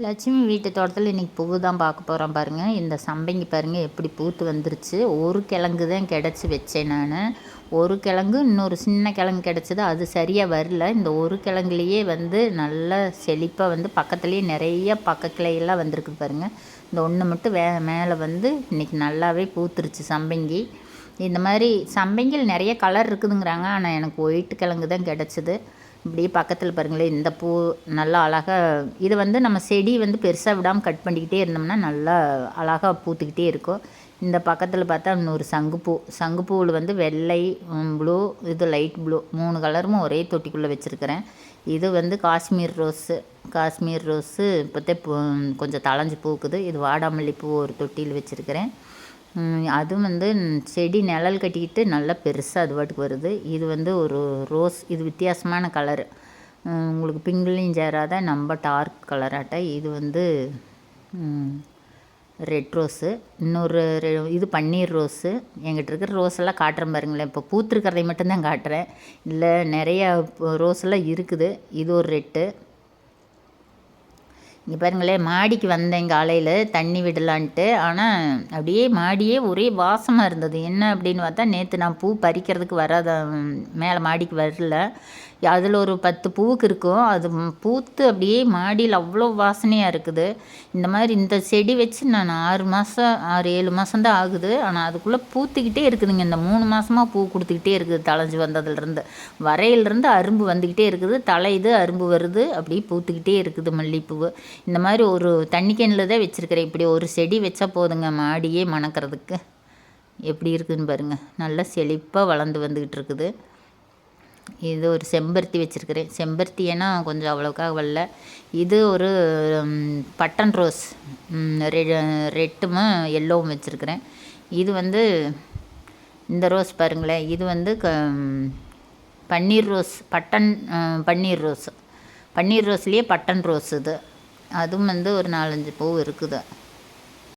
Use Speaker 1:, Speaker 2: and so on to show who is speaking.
Speaker 1: லட்சுமி வீட்டு தோட்டத்தில் இன்றைக்கி பூ தான் பார்க்க போகிறோம் பாருங்கள். இந்த சம்பங்கி பாருங்கள் எப்படி பூத்து வந்துருச்சு. ஒரு கிழங்கு தான் கிடச்சி வச்சேன் நான். ஒரு கிழங்கு இன்னொரு சின்ன கிழங்கு கிடச்சிது, அது சரியாக வரல. இந்த ஒரு கிழங்குலேயே வந்து நல்ல செழிப்பாக வந்து பக்கத்துலேயே நிறைய பக்க கிளையெல்லாம் வந்திருக்கு பாருங்கள். இந்த ஒன்று மட்டும் மேலே வந்து இன்றைக்கி நல்லாவே பூத்துருச்சு சம்பங்கி. இந்த மாதிரி சம்பங்கியில் நிறைய கலர் இருக்குதுங்கிறாங்க, ஆனால் எனக்கு ஒயிட் கிழங்கு தான் கிடச்சிது. இப்படியே பக்கத்தில் பாருங்களேன், இந்த பூ நல்லா அழகாக. இது வந்து நம்ம செடி வந்து பெருசாக விடாமல் கட் பண்ணிக்கிட்டே இருந்தோம்னா நல்லா அழகாக பூத்துக்கிட்டே இருக்கும். இந்த பக்கத்தில் பார்த்தா இன்னொரு சங்குப்பூ. சங்குப்பூவில் வந்து வெள்ளை, ப்ளூ, இது லைட் ப்ளூ, 3 கலரும் ஒரே தொட்டிக்குள்ளே வச்சுருக்கிறேன். இது வந்து காஷ்மீர் ரோஸு. காஷ்மீர் ரோஸு இப்போத்தே கொஞ்சம் தளைஞ்சு பூக்குது. இது வாடாமல்லி பூ ஒரு தொட்டியில் வச்சுருக்கிறேன். அதுவும் வந்து செடி நிழல் கட்டிக்கிட்டு நல்லா பெருசாக அது பாட்டுக்கு வருது. இது வந்து ஒரு ரோஸ். இது வித்தியாசமான கலரு, உங்களுக்கு பிங்க்லேயும் சேராத நம்ம டார்க் கலராட்ட. இது வந்து ரெட் ரோஸு. இன்னொரு இது பன்னீர் ரோஸு. என்கிட்ட இருக்கிற ரோஸ் எல்லாம் காட்டுறேன் பாருங்களேன். இப்போ பூத்துருக்கிறதை மட்டும்தான் காட்டுறேன், இல்லை நிறையா ரோஸ் எல்லாம் இருக்குது. இது ஒரு ரெட்டு. இங்கே பாருங்களேன், மாடிக்கு வந்தேன் காலையில் தண்ணி விடலான்ட்டு. ஆனால் அப்படியே மாடியே ஒரே வாசமாக இருந்தது. என்ன அப்படின்னு பார்த்தா, நேற்று நான் பூ பறிக்கிறதுக்கு வராத மேலே மாடிக்கு வரல. அதில் ஒரு 10 பூவுக்கு இருக்கும். அது பூத்து அப்படியே மாடியில் அவ்வளோ வாசனையாக இருக்குது. இந்த மாதிரி இந்த செடி வச்சு நான் 6 மாதம் 6-7 மாதம்தான் ஆகுது. ஆனால் அதுக்குள்ளே பூத்துக்கிட்டே இருக்குதுங்க. இந்த 3 மாதமாக பூ கொடுத்துக்கிட்டே இருக்குது. தளைஞ்சு வந்ததுலேருந்து வரையிலிருந்து அரும்பு வந்துக்கிட்டே இருக்குது. தலையுது, அரும்பு வருது, அப்படியே பூத்துக்கிட்டே இருக்குது மல்லிகைப்பூவு. இந்த மாதிரி ஒரு தண்ணி கேனில் தான் வச்சுருக்கிறேன். இப்படி ஒரு செடி வச்சா போதுங்க மாடியே மணக்கிறதுக்கு. எப்படி இருக்குதுன்னு பாருங்கள், நல்லா செழிப்பாக வளர்ந்து வந்துக்கிட்டு இருக்குது. இது ஒரு செம்பருத்தி வச்சுருக்கிறேன். செம்பருத்தி ஏன்னா கொஞ்சம் அவ்வளோக்காக வரல. இது ஒரு பட்டன் ரோஸ், ரெட்டும் எல்லோவும் வச்சுருக்கிறேன். இது வந்து இந்த ரோஸ் பாருங்களேன், இது வந்து பன்னீர் ரோஸ். பன்னீர் ரோஸ். பன்னீர் ரோஸ்லேயே பட்டன் ரோஸ் இது. அதுவும் வந்து ஒரு 4-5 பூ இருக்குது.